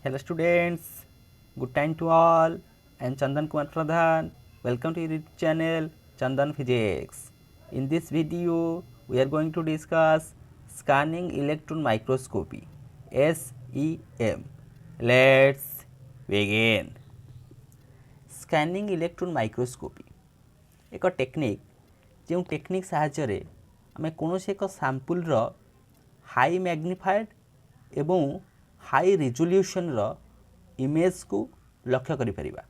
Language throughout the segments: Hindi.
Hello students, good time to all. I am Chandan Kumar Pradhan. Welcome to your YouTube channel Chandan Physics. In this video, we are going to discuss scanning electron microscopy SEM. Let's begin. Scanning electron microscopy एक टेक्निक जो टेक्निक साहाय्य आम कौन एक सैंपल हाई मैग्निफाइड एवं हाई रिजोल्यूशन इमेज को लक्ष्य करि परिबा।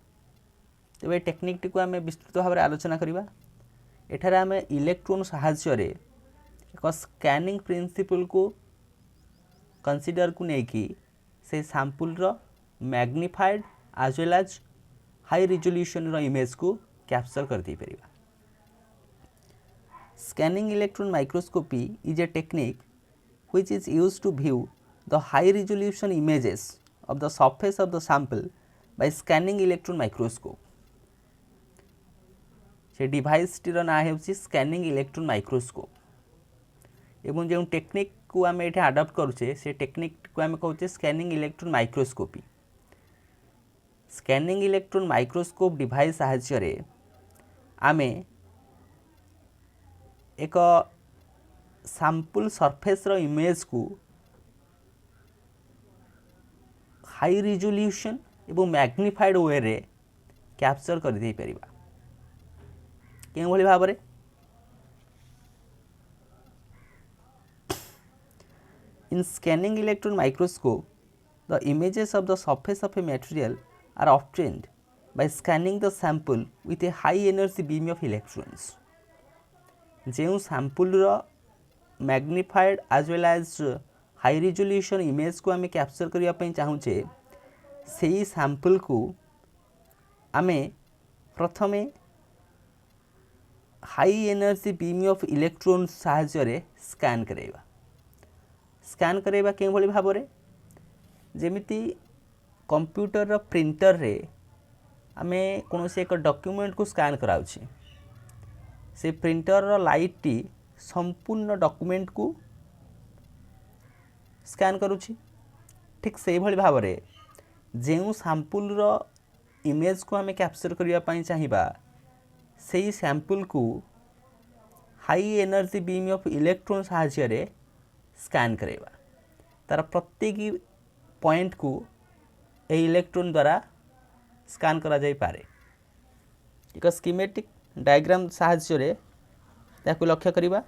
तेज ये टेक्निक को आम विस्तृत भाव में आलोचना करवा। एठार आम इलेक्ट्रोन साहाय्य एक स्कैनिंग प्रिंसिपल को कंसीडर को लेकिन से sample magnified as well as high resolution image को कैप्चर कर दे परिबा। Scanning electron microscopy is a technique which is used to view the high resolution images of the surface of the sample by scanning electron microscope. से डिवाइस टीर ना होची स्कैनिंग इलेक्ट्रॉन माइक्रोस्कोप एवं जो टेक्निक को आम ये आडप्ट करुचे से टेक्निक को आम कहूचे scanning electron microscopy. Scanning electron microscope device साहाय्य आमे एक सैंपल सरफेस रो इमेज को हाई रिजोल्यूशन एवं मैग्निफाइड वे रे कैप्चर कर दे परिबा। केउ भली भाबरे in scanning electron microscope the images of the surface of a material are obtained by scanning the sample with a high energy beam of electrons. जो sample magnified as well as high resolution image को आम कैप्चर करने चाहूचे से ही सैंपल को आम प्रथमे high energy beam of electron साहाय्य स्कैन करवा। स्कैन करवा के भली भाव में जमीती कंप्यूटर प्रिंटर रे आम कौन से एक डॉक्यूमेंट को स्कैन कराउछि से प्रिंटर लाइट टी संपूर्ण डॉक्यूमेंट को स्कैन करुछि। ठीक से भली भाव में जो सैंपल इमेज को आम कैप्चर करने चाहिए से ही सैंपल को high energy beam of electron साहाय्य स्कैन करवा। तार प्रत्येक पॉइंट को ए इलेक्ट्रॉन द्वारा स्कैन करा जाई पारे। एक स्कीमेटिक डायग्राम साहाय्य ताकू लक्ष्य करवा।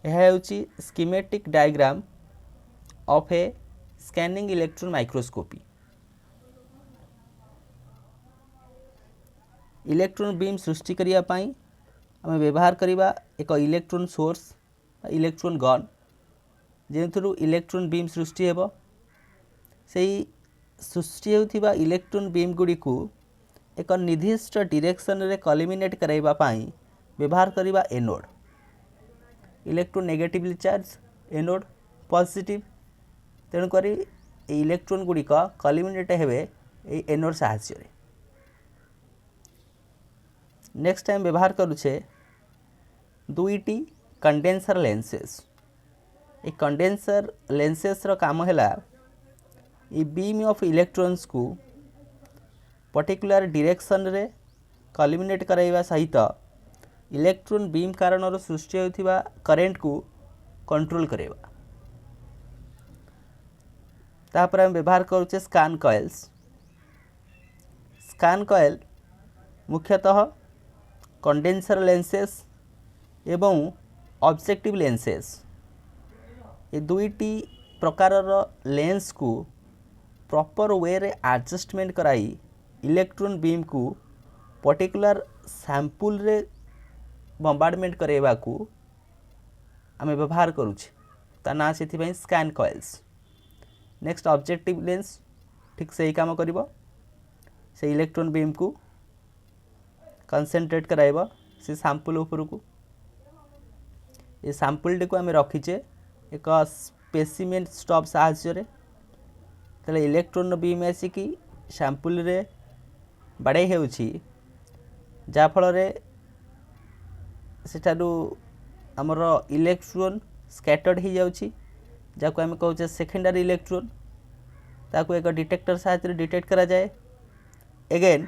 यह होची schematic diagram of a scanning electron microscopy. Electron beam सृष्टि करिया पाई आम व्यवहार करवा एक इलेक्ट्रॉन सोर्स इलेक्ट्रॉन गन जो इलेक्ट्रॉन बीम सृष्टि हेबो। सेही सृष्टि होथिबा इलेक्ट्रॉन बीम गुडी को एक निर्दिष्ट डायरेक्शन रे कॉलिमिनेट कराइबा पाई व्यवहार करवा anode. Electron negatively charge anode positive तेणुक इलेक्ट्रॉन गुड़िक कॉलिमिनेट हेबे ए एनोड साहाय्य। नेक्स्ट टाइम व्यवहार करुचे दुईटी कंडेंसर लेंसेस। ए कंडेंसर लेंसेस रो काम हैला ए बीम ऑफ इलेक्ट्रॉन्स को पर्टिकुलर डायरेक्शन रे कॉलिमिनेट कराइबा सहित इलेक्ट्रॉन बीम कारण सृष्टि होथिबा करेंट को कंट्रोल करेबा। तापर हम व्यवहार करुचे स्कैन कॉइल्स। स्कैन कॉइल मुख्यतः कंडेंसर लेंसेस एवं ऑब्जेक्टिव लेंसेस ये दुईटी प्रकार लेंस को प्रॉपर वे रे एडजस्टमेंट कराई इलेक्ट्रॉन बीम को पर्टिकुलर सैंपल रे बम्बार्डमेंट करेवा को आम व्यवहार करुचे ता ना से scan coils. Next objective lens ठीक से ही काम करिबो से इलेक्ट्रॉन बीम को कंसंट्रेट कराइबो से सैंपल ऊपर को। ये सैंपल टी को आम रखीचे एक स्पेसिमेन स्टॉप साहाय्य तले इलेक्ट्रॉन बीम आसिकी सैंपल रे बाड़े होउछि जा फल रे सेठारु हमर इलेक्ट्रॉन स्कैटर्ड हो जाउछि जाको आम कहूचे सेकेंडरी इलेक्ट्रॉन ताको एक डिटेक्टर साहाय्य डिटेक्ट करा जाए। एगेन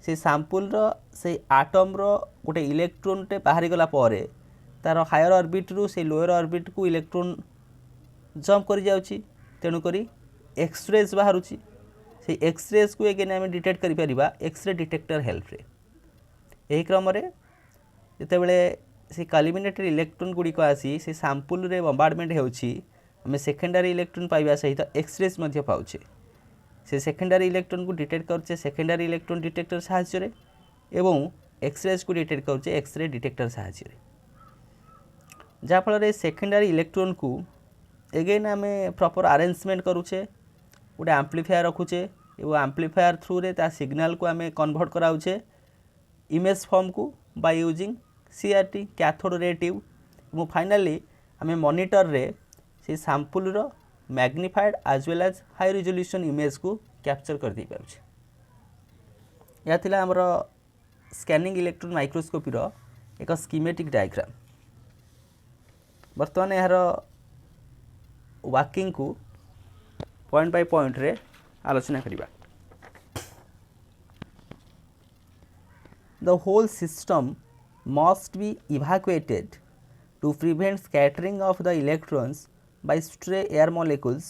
से सैंपल रो से आटम रो गोटे इलेक्ट्रॉन टे बाहरी गला परे तार हायर ऑर्बिट रु से लोअर ऑर्बिट को इलेक्ट्रॉन जंप कर जाउची, तेणु करी एक्सरेज बाहरुची। से एक्सरेज को एगेन आम डिटेक्ट करि परिबा एक्सरे डिटेक्टर हेल्प रे। एही क्रम रे जेतेबेले से कॉलिमिनेटेड इलेक्ट्रॉन गुड़िक आसी से सैंपल रे बम्बार्डमेंट होउची, आम सेकेंडरी इलेक्ट्रॉन पाइबा सहित एक्सरेज मध्य पाउछे। से सेकेंडरी इलेक्ट्रॉन को डिटेक्ट करछे सेकेंडरी इलेक्ट्रॉन डिटेक्टर साहाय्य रे एवं एक्सरेज को डिटेक्ट करछे एक्सरे डिटेक्टर साहाय्य रे। जा फल रे सेकेंडरी इलेक्ट्रॉन को एगेन आम प्रॉपर अरेंजमेंट करूचे, गोटे एम्प्लीफायर रखुचे एवं एम्प्लीफायर थ्रू रे ता सिग्नल को आम कन्वर्ट कराउचे इमेज फॉर्म को by using CRT cathode ray tube. और फाइनली आम मॉनिटर रे से सैंपल रो magnified as well as high resolution image को कैप्चर कर दे पाउछे। या थिला हमर स्कैनिंग इलेक्ट्रॉन माइक्रोस्कोपी रो एक स्कीमेटिक डायग्राम। बर्तमान यार वर्किंग को पॉइंट बाय पॉइंट रे आलोचना करिबा। The whole system must be evacuated to prevent scattering of the electrons by stray air molecules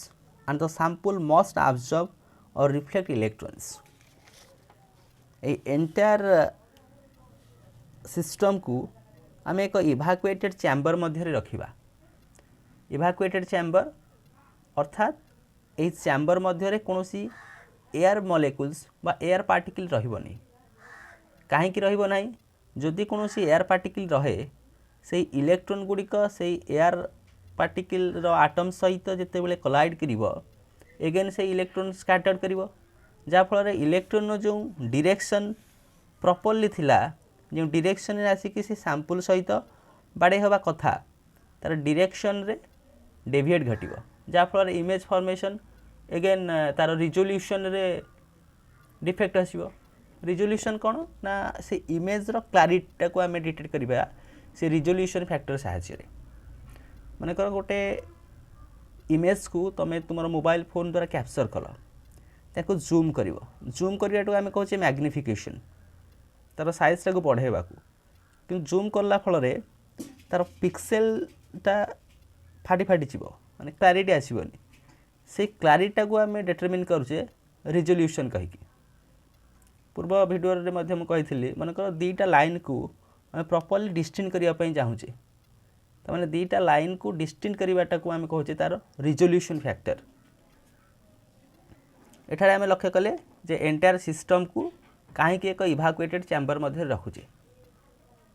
and the sample must absorb or reflect electrons. A entire system को आम एक इभाकुएटेड चैम्बर मध्य रखिबा। इभाकुएटेड चैम्बर अर्थात यही चैम्बर मध्य कौनसी एयर मॉलिक्यूल्स बा एयर पार्टिकल रहिबनी। कहीं रहिबो नाही, जदि कौनसी एयर पार्टिकल रहे से इलेक्ट्रॉन गुड़िक से एयर पार्टिकल रो आटम सहित जितेबाला कोलाइड करिवो एगेन से इलेक्ट्रॉन स्कैटर्ड करिवो, जा फल इलेक्ट्रॉन जो डायरेक्शन प्रॉपर्ली थिला जो डायरेक्शन रे आसिक से सैंपल सहित बाड़े हवा कथा तार डायरेक्शन रे डेविएट घटिवो, जा फल इमेज फॉर्मेशन एगेन तार रिजोल्यूशन रे डिफेक्ट आसीबो। रिजोल्यूशन कौन ना से इमेज रो क्लारिटी को आम डिटेक्ट करिबा से रिजोल्यूशन फैक्टर साहाय्य रे। माने कर गोटे इमेज को तमे तुमर मोबाइल फोन द्वारा कैप्चर कल ताको जूम करिवो, जूम करियाटो आम कहूचे मैग्निफिकेशन तार साइज टाको बढ़ेबा को, कि जूम करला फल रे तार पिक्सेलटा फाटी फाटी जीवो माने क्लारिटी आसीबोनी। से क्लारिटी को आम डिटरमिन करूचे रिजोल्यूशन कहिकी। पूर्व भिडियो रे मध्य म कहिथिली मनकर दीटा लाइन को आम प्रॉपर्ली डिस्टिंक्ट करिया पई चाहूचे, त माने दीटा लाइन को डिस्टिंक्ट करिवाटा को आम कहूचे तार रिजोल्यूशन फैक्टर। एठारे आम लक्ष्य कले जे एंटायर सिस्टम को कहीं एक इभाकुएटेड चैम्बर मध्य रखुचे।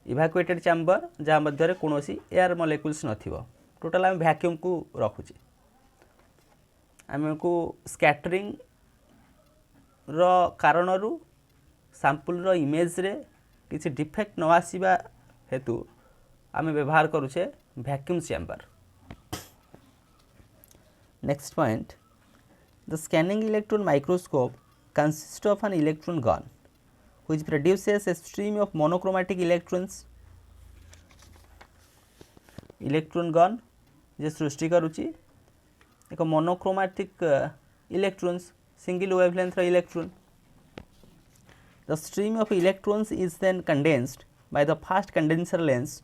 इभाकुएटेड चैम्बर जहाँ मध्य कौनसी एयर मॉलिक्यूल्स नथिबो, टोटल आम वैक्यूम को रखुचे। आम को स्कैटरिंग रो कारण रु सैंपल रो इमेज रे किसी डिफेक्ट न आसीबा हेतु आम व्यवहार करूचे vacuum chamber. Next point, the scanning electron microscope consists of an electron gun which produces a stream of monochromatic electrons। Electron gun जे सृष्टि करुची एक monochromatic electrons single wavelength electron. The stream of electrons is then condensed by the fast condenser lens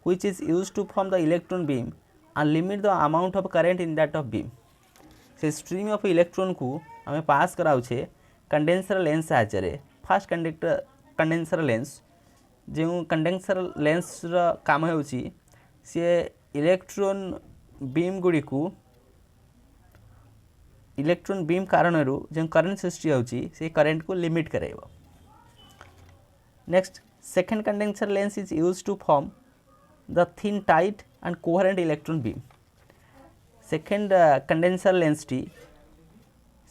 which is used to form the electron beam and limit the amount of current in that of beam। से stream of electron को हमें पास कराउछे कंडेंसर लेंस साहाय्य। फास्ट कंडेंसर लेंस जो कंडेंसर लेंस रो काम होउची सी इलेक्ट्रॉन बीम गुड़ी को इलेक्ट्रॉन बीम कारण जो करंट सृष्टि होउची से करंट को लिमिट कराइबो। Next, second condenser lens is used to form the thin tight and coherent electron beam. Second condenser lens टी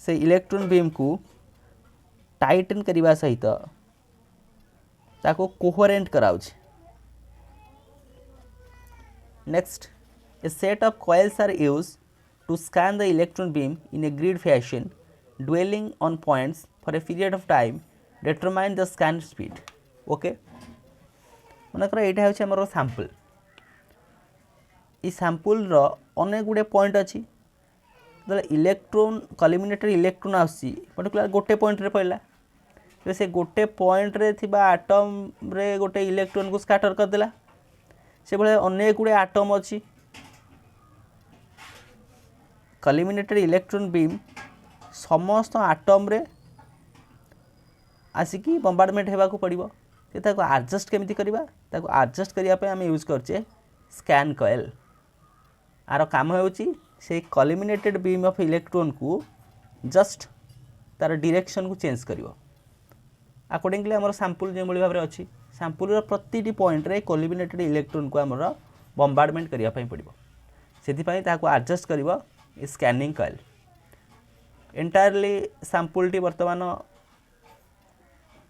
से इलेक्ट्रॉन बीम को टाइटन करने सहित ताको कोहेरेंट कराउछ। Next, a set of coils are used to scan the electron beam in a grid fashion dwelling on points for a period of time determine the scan speed. Okay, मनकर एटा होछि हमर सैंपल। ई सैंपल रो अनेक गुडे पॉइंट अछि जो इलेक्ट्रोन कल्युमिनेटेड इलेक्ट्रोन आसी पर्टिकुलर गोटे पॉइंट रे पड़ला से गोटे पॉइंट रे थिबा आटम रे गोटे इलेक्ट्रोन को स्कैटर कर देला से भले अनेक गुड़े आटम अच्छी कल्युमिनेटेड इलेक्ट्रोन बीम समस्त आटम रे आसिकी बम्बार्डमेंट होगा पड़ो ताको आडजस्ट केमिति करबा ताको आडजस्ट करिया पे हम यूज करछे स्कैन कॉइल आर काम होउची से कल्युमिनेटेड बीम ऑफ इलेक्ट्रॉन को जस्ट तार डायरेक्शन को चेंज करिवो अकॉर्डिंगली हमर सैंपल जे भली भाबरे अछि सैंपल रो प्रतिटी पॉइंट रे कल्युमिनेटेड इलेक्ट्रॉन को हमर बम्बार्डमेंट करिया पई पड़िबो सेति पई ताको एडजस्ट करिवो स्कैनिंग कॉइल एंटायरली सैंपल टी वर्तमान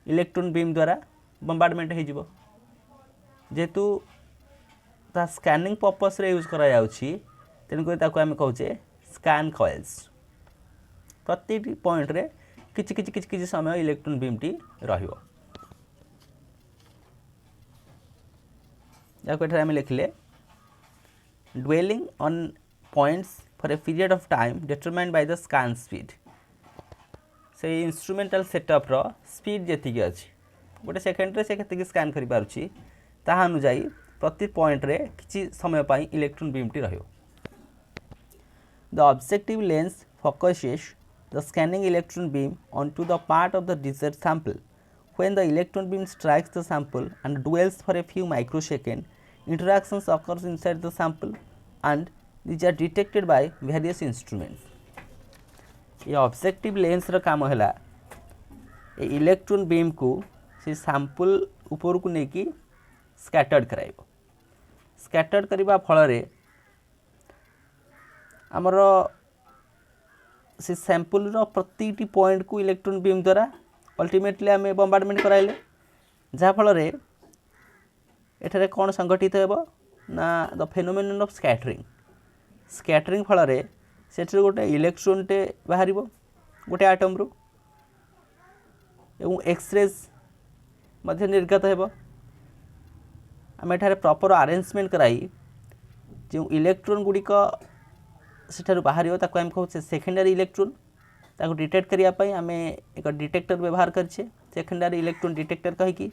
इलेक्ट्रॉन बीम द्वारा बम्बार्डमेंट हो जिवो जेतु ता स्कैनिंग पर्पस रे यूज करा जाउछि तेणुक ताको आम कहूचे स्कैन कॉइल्स प्रति पॉइंट रे किछि समय इलेक्ट्रॉन बीम टी रहिबो या कोठा हम लिखले dwelling on points for a period of time determined by the scan speed से इंस्ट्रूमेंटल सेटअप रो स्पीड जेतिक अछि गोटे सेकेंड रे से केतिक स्कैन करि पारुछि ताहा अनुसाई प्रति पॉइंट रे किछि समय पाई इलेक्ट्रॉन बीम टी रहियो the objective lens focuses the scanning electron beam onto the part of the desired sample. When the electron beam strikes the sample and dwells for a few microseconds, interactions occurs inside the sample and these are detected by various instruments. ये ऑब्जेक्टिव लेंस रो काम हैला ए इलेक्ट्रॉन बीम को से सैंपल ऊपर को नेकी स्कैटर्ड कराइबो स्कैटर्ड करिबा फल रे हमर से सैंपल रो प्रत्येकटी पॉइंट को इलेक्ट्रॉन बीम द्वारा अल्टीमेटली आम बम्बार्डमेंट कराइले जहाँ फल रे एठारे कौन संगठित हेबो ना द फेनोमेनन ऑफ स्कैटरिंग फल रे सेठरे गोटे इलेक्ट्रॉन टे बाहरिबो गोटे आटम रो एवं एक्सरेज मध्य निर्गत हेबो आम एठारे प्रॉपर अरेंजमेंट कराई जो इलेक्ट्रॉन गुड़िक सेठारु बाहरिबो ताको हम कहू सेकेंडरी इलेक्ट्रॉन ताको डिटेक्ट करिया पई आम एक डिटेक्टर व्यवहार करछे सेकेंडरी इलेक्ट्रॉन डिटेक्टर कहि कि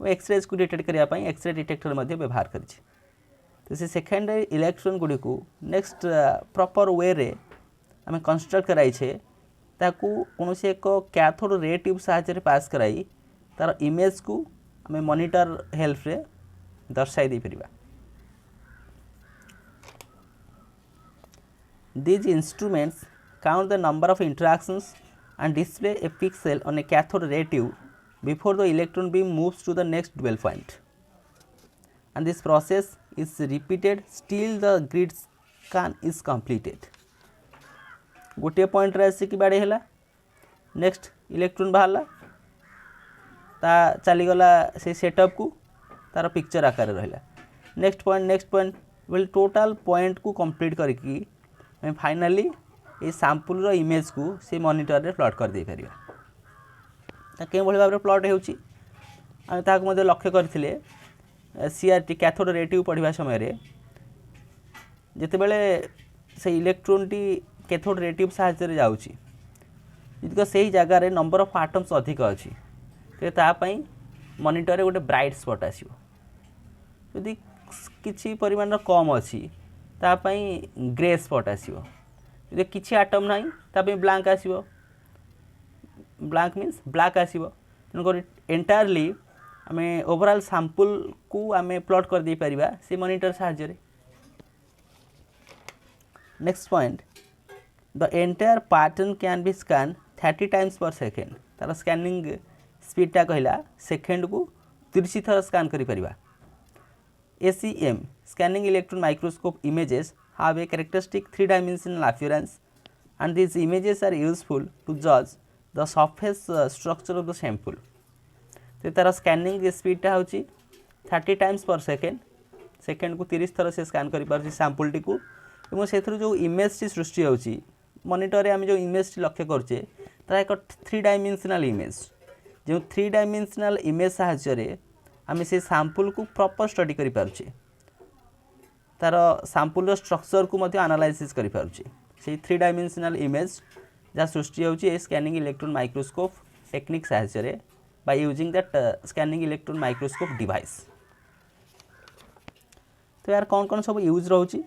वो एक्सरेज को डिटेक्ट करिया पई एक्सरे डिटेक्टर मध्य व्यवहार करछे तो से सेकेंडरी इलेक्ट्रॉन गुड़ी को नेक्स्ट प्रॉपर वे रे आम कंस्ट्रक्ट कराई छे ताकू कौन से एक कैथोड रे ट्यूब साहाय्य पास कराई तार इमेज को आम मॉनिटर हेल्प रे दर्शाई दे परिबा These instruments count the number of interactions and display a pixel on a cathode ray tube before the electron beam moves to the next dwell point. And this process is repeated till the grid scan is completed. गोटे पॉइंट रे आसिक बाड़े हैला नेक्स्ट इलेक्ट्रॉन बाहरला ता चली गला से सेटअप को तार पिक्चर आकार रहिला next point well total point को कंप्लीट करके मैं फाइनली ये सैंपल रो इमेज को से मॉनिटर रे प्लॉट कर दे परिबा ता के भली भाबरे प्लॉट हेउची आ ताक मध्ये लक्ष्य करथिले सीआरटी कैथोड रे ट्यूब पढ़िबा समय रे जेते बेले से electron T cathode ray tube साहाय्य रे जाउची जितक सही जगह रे नंबर ऑफ एटम्स अधिक अछि ते ता पई मॉनिटर रे गोटे ब्राइट स्पॉट आसीबो यदि किछि परिमाण कम अछि ता पई ग्रे स्पॉट आसीबो यदि किछि एटम नाही ता पई ब्लैंक आसीबो ब्लैंक मींस ब्लैक आसीबो तनको एंटायरली हमें ओवरऑल सैंपल को आम प्लॉट कर दे परिबा से मॉनिटर साहाय्य रे next point the entire pattern can be scan 30 times पर सेकेंड तार स्कैनिंग स्पीडटा कहला सेकेंड को 30 थर स्कैन करि परिबा ACM scanning electron microscope images have a characteristic 3-dimensional appearance and these images are useful to judge the surface structure of the sample. तो तार स्कैनिंग स्पीडटा होची 30 टाइम्स पर सेकेंड को 30 थर से स्कैन करि पारछि सैंपल टी को एवं सेथरो जो इमेज टी सृष्टि होची मॉनिटर रे हम जो इमेज टी लक्ष्य करछे तार एक 3 डायमेंशनल इमेज जो 3 डायमेंशनल इमेज साहाय्य रे आम से सैंपल को प्रॉपर स्टडी करि पारछे तार सैंपल रो स्ट्रक्चर को मध्य एनालाइसिस करि पारछे से 3 डायमेंशनल इमेज जहाँ सृष्टि होची स्कैनिंग इलेक्ट्रॉन माइक्रोस्कोप टेक्निक साहाय्य by using that scanning electron microscope device. तो यार कौन कौन सब यूज रोची?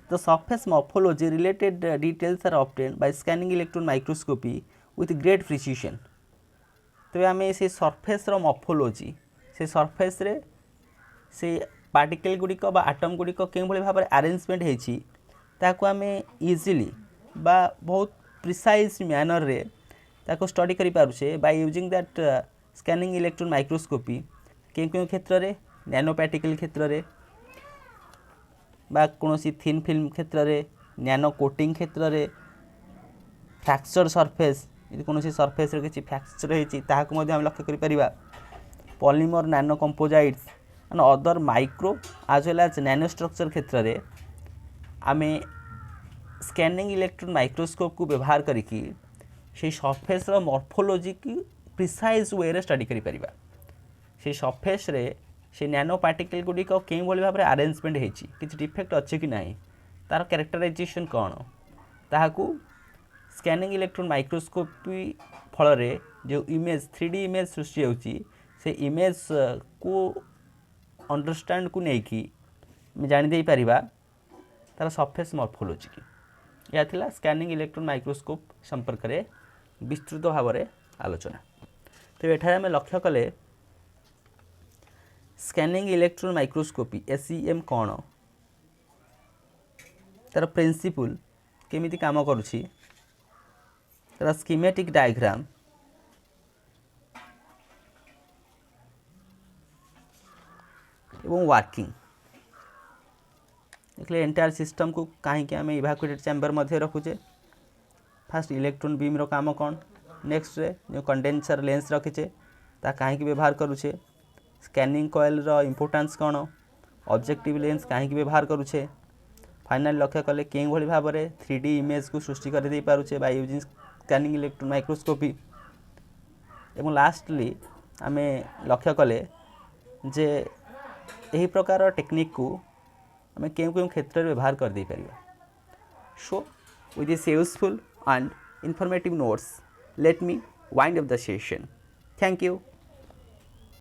The surface morphology related details are obtained by scanning electron microscopy with great precision. तो आम से सरफेस मॉर्फोलॉजी से सरफेस रे से पार्टिकल गुड़िक बा आटम गुड़िक के भाव में अरेंजमेंट होती ताकू आम इजिली बा बहुत प्रिसाइज मैनर रे ताको स्टडी करि पारुछे by using that scanning electron microscopy कें क्षेत्र में नैनो पार्टिकल क्षेत्र में बा कोनोसी थिन फिल्म क्षेत्र में नैनो कोटिंग क्षेत्र में फ्रैक्चर सरफेस यदि कोनोसी सरफेस रे किछि फ्रैक्चर होती ताहाको मध्ये हम लक्ष्य करि परिबा। Polymer nanocomposites and other micro as well as nanostructure क्षेत्र में आम स्कैनिंग इलेक्ट्रॉन माइक्रोस्कोप को व्यवहार करिकी से सरफेस मॉर्फोलॉजी की प्रिसाइज वे रे स्टडी करि परिबा। से सरफेस रे से नैनो पार्टिकल गुड़िक के भाव में अरेंजमेंट होती किसी डिफेक्ट अच्छे कि ना तार कैरेक्टराइजेशन कौन ताहाकू स्कैनिंग इलेक्ट्रॉन माइक्रोस्कोपी फल जो इमेज 3D इमेज सृष्टि होची से इमेज को अंडरस्टैंड को लेकिन जानी पारिबा तार सरफेस मॉर्फोलॉजी की। यह थिला स्कैनिंग इलेक्ट्रॉन माइक्रोस्कोप संपर्क में विस्तृत भाव में आलोचना। तो एठारे आम लक्ष्य कले स्कैनिंग इलेक्ट्रॉन माइक्रोस्कोपी SEM कौन तार प्रिंसिपल केमिति काम करुछि तार स्कीमेटिक डायग्राम एवं वर्किंग देखले एंटायर सिस्टम को कहीं आम इवाक्यूएटेड चैम्बर मध्य रखुचे। फास्ट इलेक्ट्रॉन बीम रो काम कौन नेक्स्ट रे जो कंडेंसर लेंस रखीचे ता कहीं व्यवहार करुचे स्कैनिंग कॉइल रो इंपोर्टेंस कौन ऑब्जेक्टिव लेंस कहीं व्यवहार करुचे फाइनल लक्ष्य कले के भाव में 3D इमेज को सृष्टि कर दे पारुचे by using scanning electron microscopy. एवं लास्टली आम लक्ष्य कले जे यही प्रकार टेक्निक को आम क्यों क्षेत्र में व्यवहार कर दे परिबा। So with this useful and informative notes let me wind up the session. Thank you.